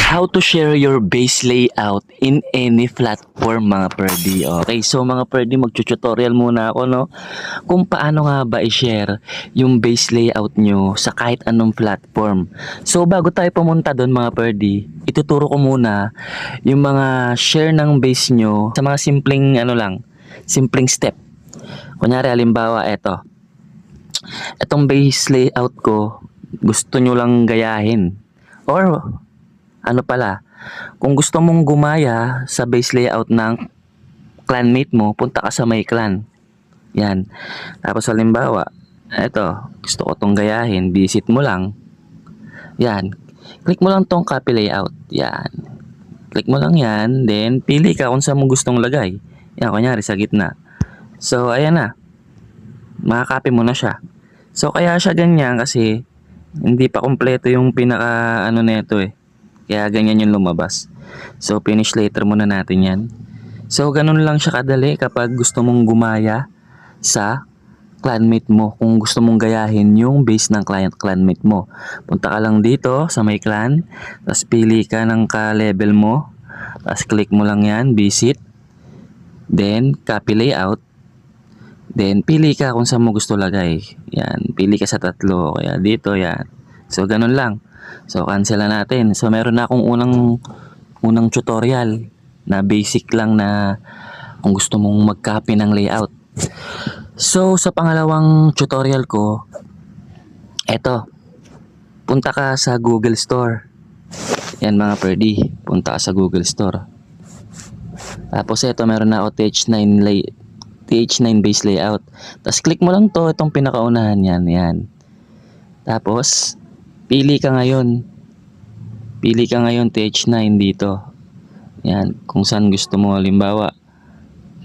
How to share your base layout in any platform mga perdi. Okay, so mga perdi, mag-tutorial muna ako, no? Kung paano nga ba i-share yung base layout nyo sa kahit anong platform. So bago tayo pumunta doon mga perdi, ituturo ko muna yung mga share ng base nyo sa mga simpleng simpleng step. Kunyari halimbawa etong base layout ko, gusto nyo lang gayahin. Or kung gusto mong gumaya sa base layout ng clanmate mo, punta ka sa my clan. Yan. Tapos halimbawa, gusto ko tong gayahin, visit mo lang. Yan. Click mo lang tong copy layout. Yan. Click mo lang yan, then pili ka kung saan mo gustong lagay. Yan, kunyari sa gitna. So, ayan na. Makakopy mo na siya. So, kaya siya ganyan kasi hindi pa kompleto yung pinaka nito eh. Kaya ganyan yung lumabas. So, finish later muna natin yan. So, ganun lang siya kadali kapag gusto mong gumaya sa clanmate mo. Kung gusto mong gayahin yung base ng clanmate mo. Punta ka lang dito sa may clan. Tapos pili ka ng ka-level mo. Tapos click mo lang yan, visit. Then, copy layout. Then, pili ka kung saan mo gusto lagay. Yan, pili ka sa tatlo. Kaya dito, yan. So, ganun lang. So, cancel na natin. So, meron na akong unang tutorial na basic lang na kung gusto mong mag-copy ng layout. So, sa pangalawang tutorial ko, punta ka sa Google Store. Yan mga perdi, punta ka sa Google Store. Tapos meron na ako TH9 base layout. Tapos click mo lang itong pinakaunahan yan. Yan. Tapos, pili ka ngayon TH9 dito. Yan, kung saan gusto mo. Halimbawa,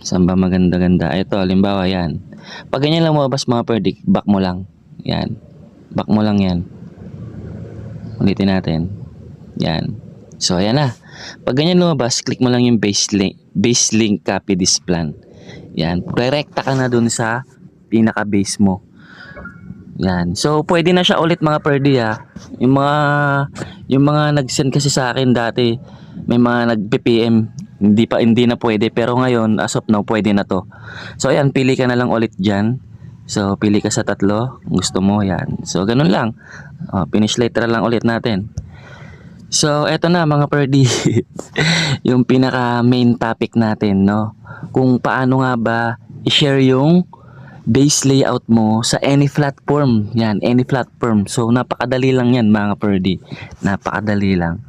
saan ba maganda-ganda? Ito, halimbawa yan. Pag ganyan lang mabas mga perdi, back mo lang. Yan. Back mo lang yan. Ulitin natin. Yan. So, ayan na. Pag ganyan lumabas, click mo lang yung base link copy this plan. Yan. Direkta ka na dun sa pinaka-base mo. Yan. So, pwede na siya ulit mga perdi ha. Yung mga nag-send kasi sa akin dati, may mga nag-PPM, hindi na pwede. Pero ngayon, as of now, pwede na to. So, ayan, pili ka na lang ulit dyan. So, pili ka sa tatlo. Kung gusto mo, yan. So, ganun lang. Finish later lang ulit natin. So, eto na mga perdi. Yung pinaka main topic natin, no? Kung paano nga ba i-share yung base layout mo sa any platform. Yan, any platform. So, napakadali lang yan mga perdi. Napakadali lang.